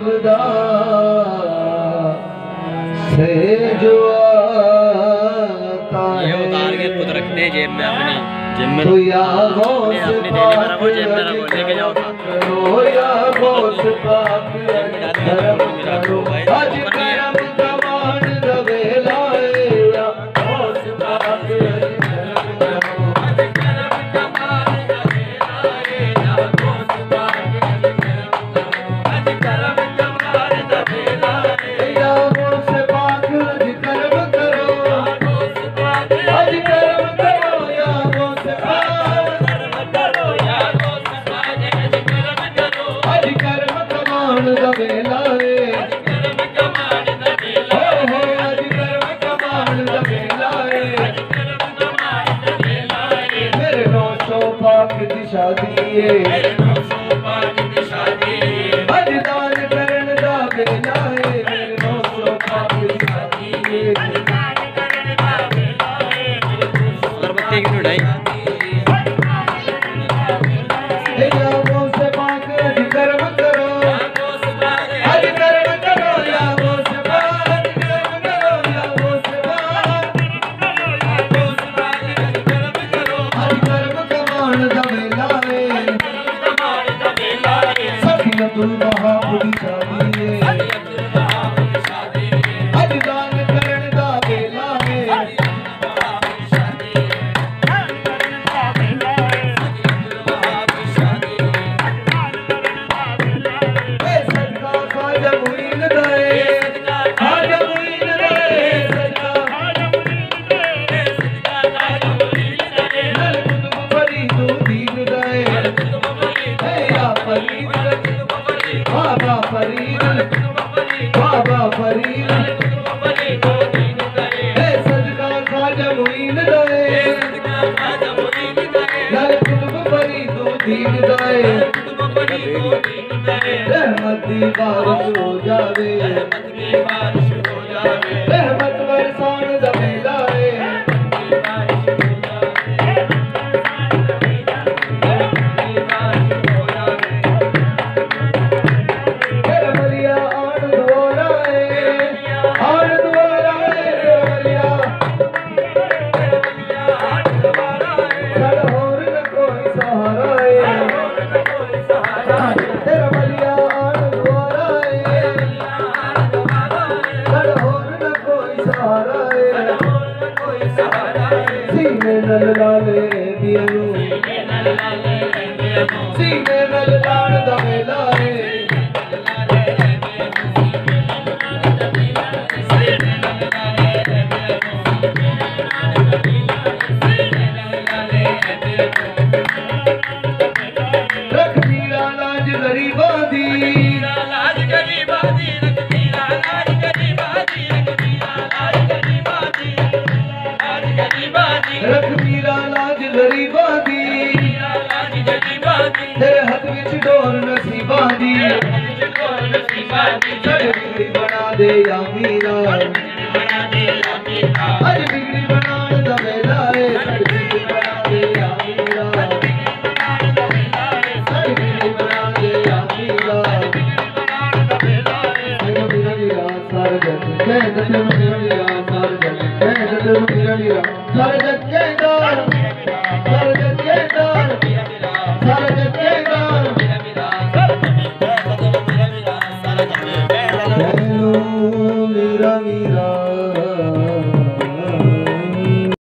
मंगदा से जो आता है। ये उतार के खुद रखते हैं जेब में अपनी, जेब में तो या अपनी अपनी थैली में रखो, जेब में रखो, लेके जाओ करो या गौस पाक धर्म करो। आज करम कमान दवे लाए या गौस पाक धर्म करो। आज करम कमान दवे लाए या गौस पाक धर्म करो। आज करम कमान दवे लाए या गौस पाक धर्म करो। आज करम करो या गौस पाक धर्म करो। या गौस पाक धर्म करो। आज करम कमान दवे लाए शादी अज दान करन दा बेला है। मेरे 900 पाक दी शादी अगरबत्ती की उड़ाई या गौस पाक अज कर्म करो। अज कर्म करो या गौस पाक अज कर्म करो। या गौस पाक अज कर्म करो। अज कर्म कमान दा बेला सखियतुल महापुरी शादी अज दान करन दा बेला है। सदका खाजा मुईन दे, खाजा मुईन दे, सदका नल कुतुब फरीदो दीन दे। या फरीद बाबा फरीद, बाबा फरीद सदका खाजा मुईन दे, नल कुतुब फरीदो दीन दे। रहमत दी बारिश हो जावे, रहमत बरसान दा बेला है। सीने नल लाले दियनु, सीने नल लाड़ दवेला है। रख मीरा लाज गरीबा दी, लाज गरीबा दी, रख मीरा लाज गरीबा दी, रख मीरा लाज गरीबा दी, लाज गरीबा दी, रख मीरा लाज गरीबा दी, लाज गरीबा दी। तेरे हाथ विच डोर नसीबा दी, चढ़ बिगड़ी बना दे या मीरा, अज बिगड़ी बना दा वेला